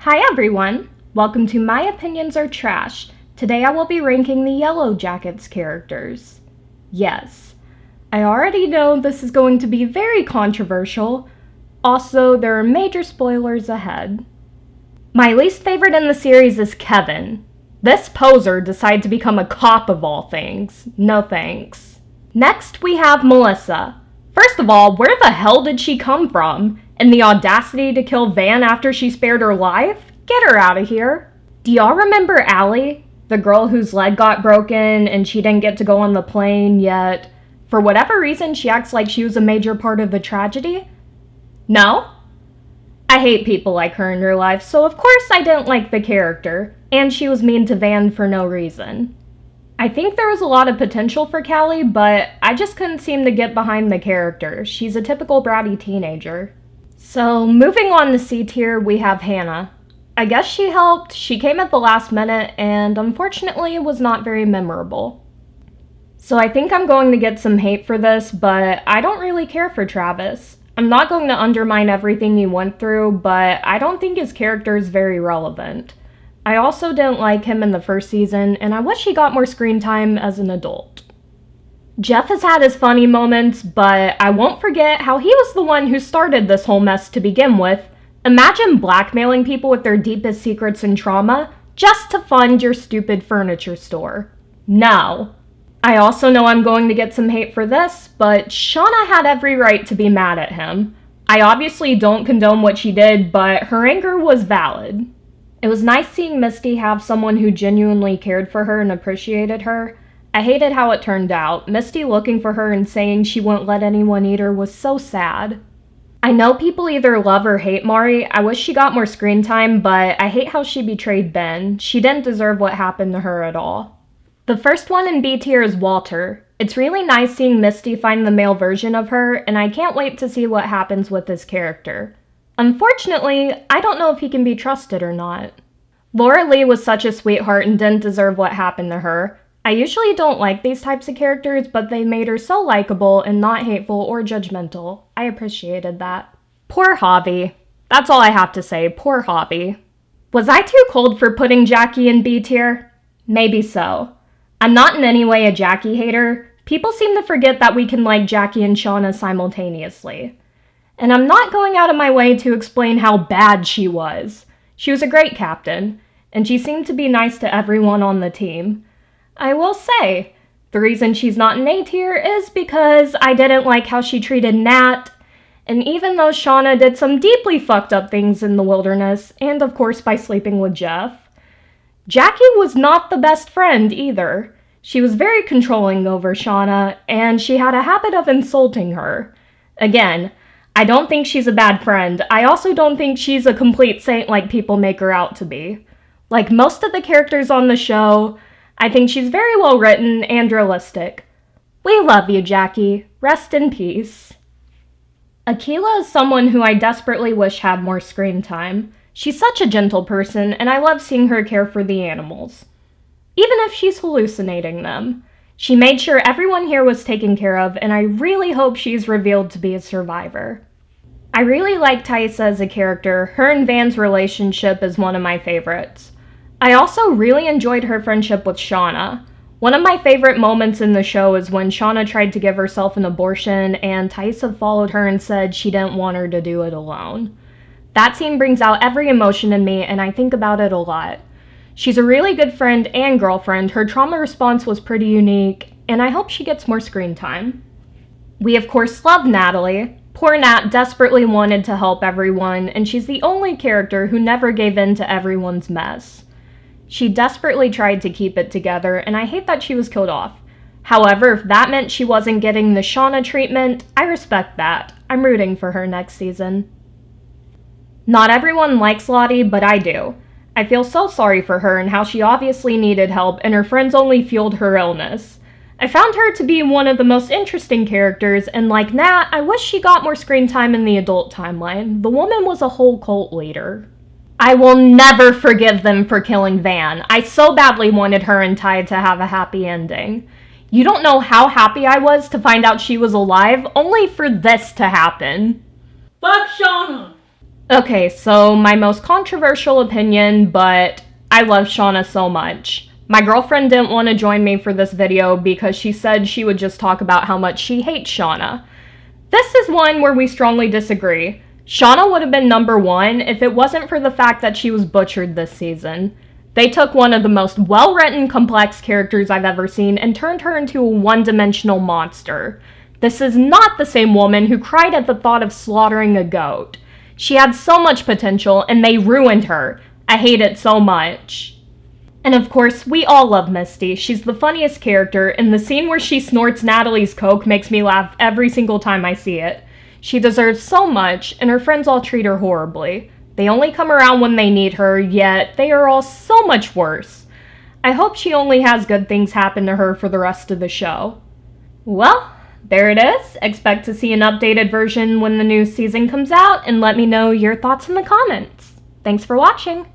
Hi everyone! Welcome to My Opinions Are Trash. Today I will be ranking the Yellowjackets characters. Yes, I already know this is going to be very controversial. Also, there are major spoilers ahead. My least favorite in the series is Kevin. This poser decided to become a cop of all things. No thanks. Next we have Melissa. First of all, where the hell did she come from? And the audacity to kill Van after she spared her life? Get her out of here. Do y'all remember Allie? The girl whose leg got broken and she didn't get to go on the plane, yet for whatever reason she acts like she was a major part of the tragedy? No? I hate people like her in real life, so of course I didn't like the character, and she was mean to Van for no reason. I think there was a lot of potential for Callie, but I just couldn't seem to get behind the character. She's a typical bratty teenager. So, moving on to C tier, we have Hannah. I guess she helped, she came at the last minute, and unfortunately was not very memorable. So I think I'm going to get some hate for this, but I don't really care for Travis. I'm not going to undermine everything he went through, but I don't think his character is very relevant. I also didn't like him in the first season, and I wish he got more screen time as an adult. Jeff has had his funny moments, but I won't forget how he was the one who started this whole mess to begin with. Imagine blackmailing people with their deepest secrets and trauma just to fund your stupid furniture store. No. I also know I'm going to get some hate for this, but Shauna had every right to be mad at him. I obviously don't condone what she did, but her anger was valid. It was nice seeing Misty have someone who genuinely cared for her and appreciated her. I hated how it turned out. Misty looking for her and saying she wouldn't let anyone eat her was so sad. I know people either love or hate Mari. I wish she got more screen time, but I hate how she betrayed Ben. She didn't deserve what happened to her at all. The first one in B tier is Walter. It's really nice seeing Misty find the male version of her, and I can't wait to see what happens with this character. Unfortunately, I don't know if he can be trusted or not. Laura Lee was such a sweetheart and didn't deserve what happened to her. I usually don't like these types of characters, but they made her so likable and not hateful or judgmental. I appreciated that. Poor Javi. That's all I have to say, poor Javi. Was I too cold for putting Jackie in B tier? Maybe so. I'm not in any way a Jackie hater. People seem to forget that we can like Jackie and Shauna simultaneously. And I'm not going out of my way to explain how bad she was. She was a great captain, and she seemed to be nice to everyone on the team. I will say, the reason she's not in A tier is because I didn't like how she treated Nat, and even though Shauna did some deeply fucked up things in the wilderness, and of course by sleeping with Jeff, Jackie was not the best friend either. She was very controlling over Shauna, and she had a habit of insulting her. Again, I don't think she's a bad friend. I also don't think she's a complete saint like people make her out to be. Like most of the characters on the show, I think she's very well written and realistic. We love you, Jackie. Rest in peace. Akila is someone who I desperately wish had more screen time. She's such a gentle person, and I love seeing her care for the animals. Even if she's hallucinating them. She made sure everyone here was taken care of, and I really hope she's revealed to be a survivor. I really like Taissa as a character. Her and Van's relationship is one of my favorites. I also really enjoyed her friendship with Shauna. One of my favorite moments in the show is when Shauna tried to give herself an abortion and Taissa followed her and said she didn't want her to do it alone. That scene brings out every emotion in me, and I think about it a lot. She's a really good friend and girlfriend. Her trauma response was pretty unique, and I hope she gets more screen time. We of course love Natalie. Poor Nat desperately wanted to help everyone, and she's the only character who never gave in to everyone's mess. She desperately tried to keep it together, and I hate that she was killed off. However, if that meant she wasn't getting the Shauna treatment, I respect that. I'm rooting for her next season. Not everyone likes Lottie, but I do. I feel so sorry for her and how she obviously needed help, and her friends only fueled her illness. I found her to be one of the most interesting characters, and like Nat, I wish she got more screen time in the adult timeline. The woman was a whole cult leader. I will never forgive them for killing Van. I so badly wanted her and Ty to have a happy ending. You don't know how happy I was to find out she was alive, only for this to happen. Fuck Shauna! Okay, so my most controversial opinion, but I love Shauna so much. My girlfriend didn't want to join me for this video because she said she would just talk about how much she hates Shauna. This is one where we strongly disagree. Shauna would have been number one if it wasn't for the fact that she was butchered this season. They took one of the most well-written, complex characters I've ever seen and turned her into a one-dimensional monster. This is not the same woman who cried at the thought of slaughtering a goat. She had so much potential, and they ruined her. I hate it so much. And of course, we all love Misty. She's the funniest character, and the scene where she snorts Natalie's coke makes me laugh every single time I see it. She deserves so much, and her friends all treat her horribly. They only come around when they need her, yet they are all so much worse. I hope she only has good things happen to her for the rest of the show. Well, there it is. Expect to see an updated version when the new season comes out, and let me know your thoughts in the comments. Thanks for watching!